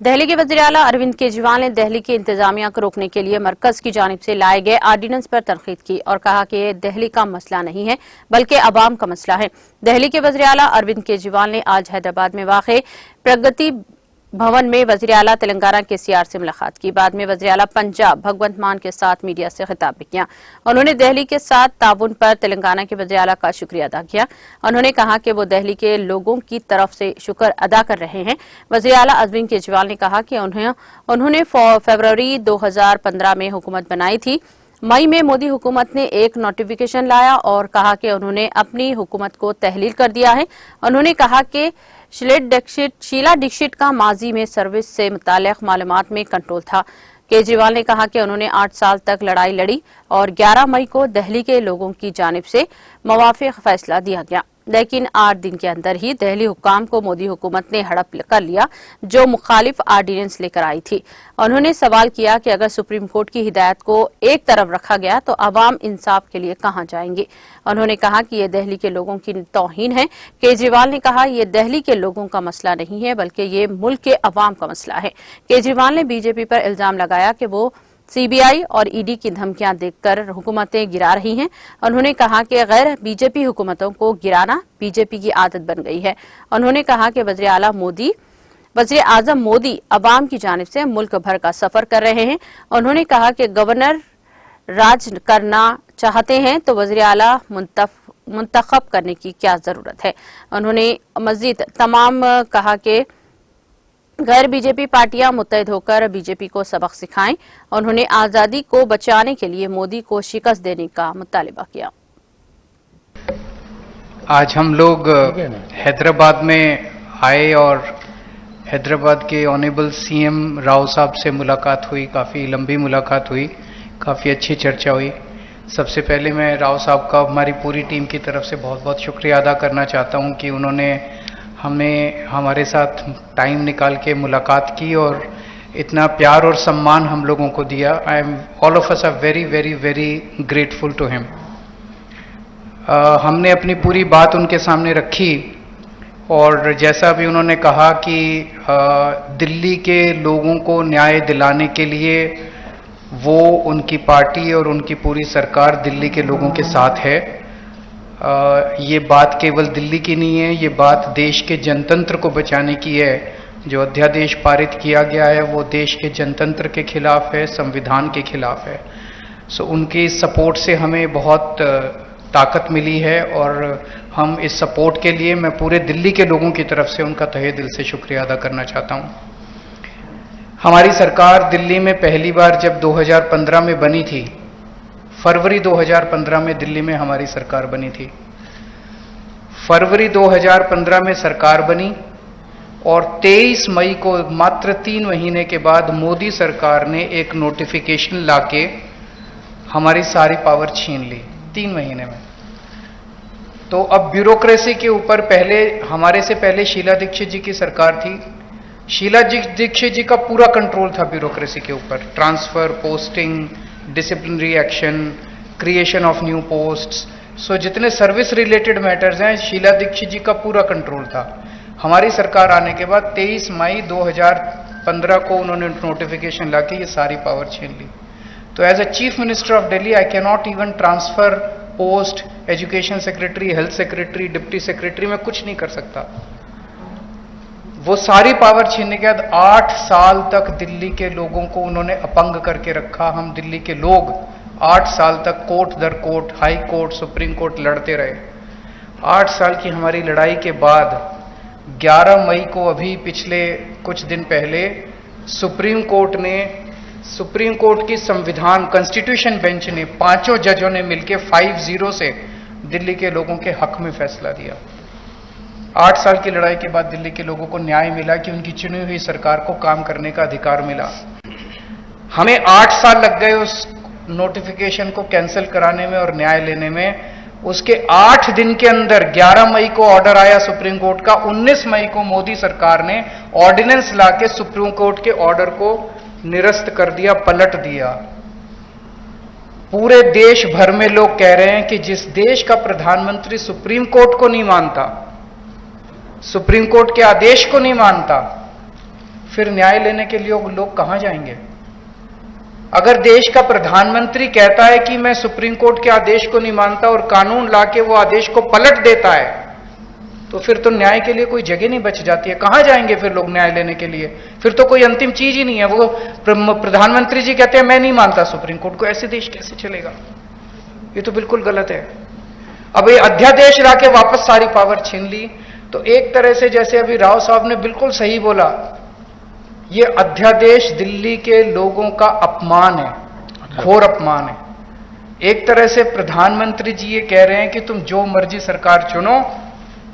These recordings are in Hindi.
दिल्ली के वज़ीर-ए-आला अरविंद केजरीवाल ने दिल्ली की इंतजामिया को रोकने के लिए मरकज की जानिब से लाए गए ऑर्डिनेंस पर तनकीद की और कहा कि ये दिल्ली का मसला नहीं है बल्कि अवाम का मसला है। दिल्ली के वज़ीर-ए-आला अरविंद केजरीवाल ने आज हैदराबाद में वाक़े प्रगति भवन में वज़ीर-ए-आला तेलंगाना के सीआर से मुलाकात की। बाद में वज़ीर-ए-आला पंजाब भगवंत मान के साथ मीडिया से खिताब भी किया। उन्होंने दिल्ली के साथ ताउन पर तेलंगाना के वज़ीर-ए-आला का शुक्रिया अदा किया। उन्होंने कहा कि वो दिल्ली के लोगों की तरफ से शुक्र अदा कर रहे हैं। वज़ीर-ए-आला अरविंद केजरीवाल ने कहा कि उन्होंने फरवरी 2015 में हुकूमत बनाई थी। मई में मोदी हुकूमत ने एक नोटिफिकेशन लाया और कहा कि उन्होंने अपनी हुकूमत को तहलील कर दिया है। उन्होंने कहा कि शीला दीक्षित का माजी में सर्विस से मुताल्लिक़ मालूमात में कंट्रोल था। केजरीवाल ने कहा कि उन्होंने 8 साल तक लड़ाई लड़ी और 11 मई को दिल्ली के लोगों की जानिब से मुवाफ़िक़ फैसला दिया गया, लेकिन 8 दिन के अंदर ही दिल्ली हुक्काम को मोदी हुकूमत ने हड़प कर लिया जो मुखालिफ ऑर्डिनेंस लेकर आई थी। उन्होंने सवाल किया कि अगर सुप्रीम कोर्ट की हिदायत को एक तरफ रखा गया तो अवाम इंसाफ के लिए कहां जाएंगे। उन्होंने कहा कि यह दिल्ली के लोगों की तौहीन है। केजरीवाल ने कहा यह दिल्ली के लोगों का मसला नहीं है बल्कि ये मुल्क के अवाम का मसला है। केजरीवाल ने बीजेपी पर इल्जाम लगाया कि वो सीबीआई और ईडी की धमकियां देकर हुकूमतें गिरा रही हैं। उन्होंने कहा कि गैर बीजेपी हुकूमतों को गिराना बीजेपी की आदत बन गई है। उन्होंने कहा कि वज़ीर आज़म मोदी अवाम की जानिब से मुल्क भर का सफर कर रहे हैं। उन्होंने कहा कि गवर्नर राज करना चाहते हैं तो वज़ीर आला मुंतखब करने की क्या जरूरत है। उन्होंने मजीद तमाम कहा कि गैर बीजेपी पार्टियां मुत्तहिद होकर बीजेपी को सबक सिखाएं। उन्होंने आजादी को बचाने के लिए मोदी को शिकस्त देने का मुतालिबा किया। आज हम लोग हैदराबाद में आए और हैदराबाद के ऑनरेबल सीएम राव साहब से मुलाकात हुई। काफ़ी लंबी मुलाकात हुई, काफ़ी अच्छी चर्चा हुई। सबसे पहले मैं राव साहब का हमारी पूरी टीम की तरफ से बहुत बहुत शुक्रिया अदा करना चाहता हूं कि उन्होंने हमारे साथ टाइम निकाल के मुलाकात की और इतना प्यार और सम्मान हम लोगों को दिया। I am all of us are very very very grateful to him. हमने अपनी पूरी बात उनके सामने रखी और जैसा भी उन्होंने कहा कि दिल्ली के लोगों को न्याय दिलाने के लिए वो उनकी पार्टी और उनकी पूरी सरकार दिल्ली के लोगों के साथ है। ये बात केवल दिल्ली की नहीं है, ये बात देश के जनतंत्र को बचाने की है। जो अध्यादेश पारित किया गया है वो देश के जनतंत्र के खिलाफ है, संविधान के खिलाफ है। सो उनकी सपोर्ट से हमें बहुत ताकत मिली है और हम इस सपोर्ट के लिए मैं पूरे दिल्ली के लोगों की तरफ से उनका तहे दिल से शुक्रिया अदा करना चाहता हूं। हमारी सरकार दिल्ली में पहली बार जब 2015 में बनी थी, फरवरी 2015 में दिल्ली में हमारी सरकार बनी थी। फरवरी 2015 में सरकार बनी और 23 मई को मात्र 3 महीने के बाद मोदी सरकार ने एक नोटिफिकेशन लाके हमारी सारी पावर छीन ली 3 महीने में। तो अब ब्यूरोक्रेसी के ऊपर हमारे से पहले शीला दीक्षित जी की सरकार थी। शीला दीक्षित जी का पूरा कंट्रोल था ब्यूरोक्रेसी के ऊपर, transfer, posting, disciplinary action, creation of new posts. So जितने सर्विस रिलेटेड मैटर्स हैं शीला दीक्षित जी का पूरा कंट्रोल था। हमारी सरकार आने के बाद 23 मई 2015 को उन्होंने नोटिफिकेशन लाके ये सारी पावर छीन ली। तो as a chief minister of Delhi I can not even transfer post, education secretary, health secretary, deputy secretary, मैं कुछ नहीं कर सकता। वो सारी पावर छीनने के बाद 8 साल तक दिल्ली के लोगों को उन्होंने अपंग करके रखा। हम दिल्ली के लोग 8 साल तक कोर्ट दर court, high court, supreme court लड़ते रहे। 8 साल की हमारी लड़ाई के बाद 11 मई को अभी पिछले कुछ दिन पहले सुप्रीम कोर्ट की संविधान कॉन्स्टिट्यूशन बेंच ने 5 जजों ने मिलकर 5-0 से दिल्ली के लोगों के हक में फैसला दिया। 8 साल की लड़ाई के बाद दिल्ली के लोगों को न्याय मिला कि उनकी चुनी हुई सरकार को काम करने का अधिकार मिला। हमें 8 साल लग गए उस नोटिफिकेशन को कैंसिल कराने में और न्याय लेने में। उसके 8 दिन के अंदर 11 मई को ऑर्डर आया सुप्रीम कोर्ट का। 19 मई को मोदी सरकार ने ऑर्डिनेंस लाके सुप्रीम कोर्ट के ऑर्डर को निरस्त कर दिया, पलट दिया। पूरे देश भर में लोग कह रहे हैं कि जिस देश का प्रधानमंत्री सुप्रीम कोर्ट को नहीं मानता, सुप्रीम कोर्ट के आदेश को नहीं मानता, फिर न्याय लेने के लिए लोग कहां जाएंगे? अगर देश का प्रधानमंत्री कहता है कि मैं सुप्रीम कोर्ट के आदेश को नहीं मानता और कानून लाके वो आदेश को पलट देता है, तो फिर तो न्याय के लिए कोई जगह नहीं बच जाती है। कहां जाएंगे फिर लोग न्याय लेने के लिए? फिर तो कोई अंतिम चीज ही नहीं है। वो प्रधानमंत्री जी कहते हैं मैं नहीं मानता सुप्रीम कोर्ट को, ऐसे देश कैसे चलेगा? ये तो बिल्कुल गलत है। अब ये अध्यादेश लाके वापस सारी पावर छीन ली, तो एक तरह से जैसे अभी राव साहब ने बिल्कुल सही बोला, ये अध्यादेश दिल्ली के लोगों का अपमान है, घोर अपमान है। एक तरह से प्रधानमंत्री जी ये कह रहे हैं कि तुम जो मर्जी सरकार चुनो,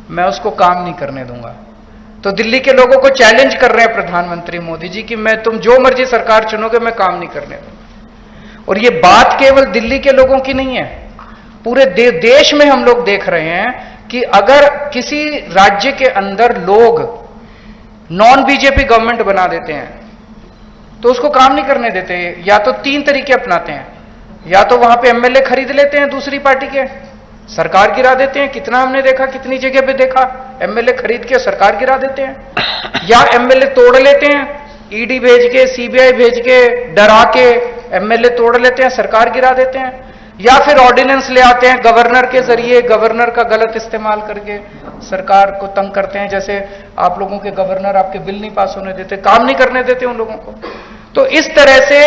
मैं उसको काम नहीं करने दूंगा। तो दिल्ली के लोगों को चैलेंज कर रहे हैं प्रधानमंत्री मोदी जी कि मैं तुम जो मर्जी सरकार चुनोगे मैं काम नहीं करने दूंगा। और ये बात केवल दिल्ली के लोगों की नहीं है, पूरे देश में हम लोग देख रहे हैं कि अगर किसी राज्य के अंदर लोग नॉन बीजेपी गवर्नमेंट बना देते हैं तो उसको काम नहीं करने देते। या तो तीन तरीके अपनाते हैं, या तो वहां पे एमएलए खरीद लेते हैं दूसरी पार्टी के, सरकार गिरा देते हैं। कितना हमने देखा, कितनी जगह पे देखा, एमएलए खरीद के सरकार गिरा देते हैं। या एमएलए तोड़ लेते हैं, ईडी भेज के, सीबीआई भेज के, डरा के एमएलए तोड़ लेते हैं, सरकार गिरा देते हैं। या फिर ऑर्डिनेंस ले आते हैं गवर्नर के जरिए, गवर्नर का गलत इस्तेमाल करके सरकार को तंग करते हैं। जैसे आप लोगों के गवर्नर आपके बिल नहीं पास होने देते, काम नहीं करने देते उन लोगों को। तो इस तरह से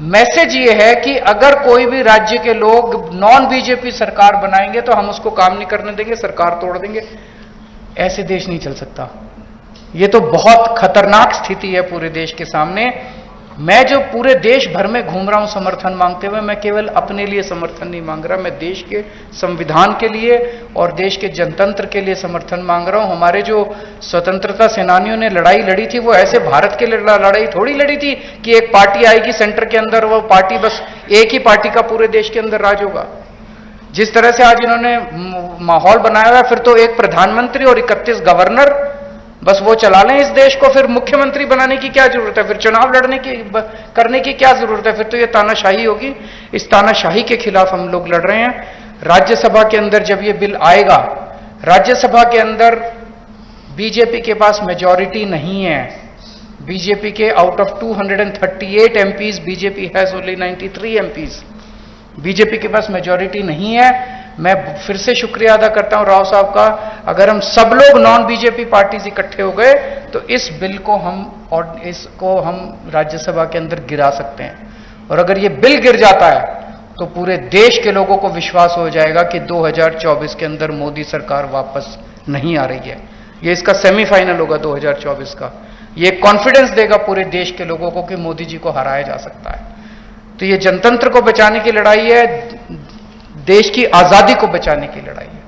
मैसेज ये है कि अगर कोई भी राज्य के लोग नॉन बीजेपी सरकार बनाएंगे तो हम उसको काम नहीं करने देंगे, सरकार तोड़ देंगे। ऐसे देश नहीं चल सकता। ये तो बहुत खतरनाक स्थिति है पूरे देश के सामने। मैं जो पूरे देश भर में घूम रहा हूं समर्थन मांगते हुए, मैं केवल अपने लिए समर्थन नहीं मांग रहा, मैं देश के संविधान के लिए और देश के जनतंत्र के लिए समर्थन मांग रहा हूं। हमारे जो स्वतंत्रता सेनानियों ने लड़ाई लड़ी थी, वो ऐसे भारत के लिए लड़ाई थोड़ी लड़ी थी कि एक पार्टी आएगी सेंटर के अंदर, वो पार्टी बस एक ही पार्टी का पूरे देश के अंदर राज होगा। जिस तरह से आज इन्होंने माहौल बनाया हुआ, फिर तो एक प्रधानमंत्री और 31 गवर्नर बस वो चला लें इस देश को, फिर मुख्यमंत्री बनाने की क्या जरूरत है? फिर चुनाव लड़ने की करने की क्या जरूरत है? फिर तो ये तानाशाही होगी। इस तानाशाही के खिलाफ हम लोग लड़ रहे हैं। राज्यसभा के अंदर जब ये बिल आएगा, राज्यसभा के अंदर बीजेपी के पास मेजॉरिटी नहीं है। बीजेपी के out of 238 MPs, BJP has only 93 MPs. BJP के पास मेजॉरिटी नहीं है। मैं फिर से शुक्रिया अदा करता हूं राव साहब का। अगर हम सब लोग नॉन बीजेपी पार्टीज इकट्ठे हो गए तो इस बिल को हम राज्यसभा के अंदर गिरा सकते हैं। और अगर ये बिल गिर जाता है तो पूरे देश के लोगों को विश्वास हो जाएगा कि 2024 के अंदर मोदी सरकार वापस नहीं आ रही है। ये इसका सेमीफाइनल होगा 2024 का। ये कॉन्फिडेंस देगा पूरे देश के लोगों को कि मोदी जी को हराया जा सकता है। तो ये जनतंत्र को बचाने की लड़ाई है, देश की आजादी को बचाने की लड़ाई है।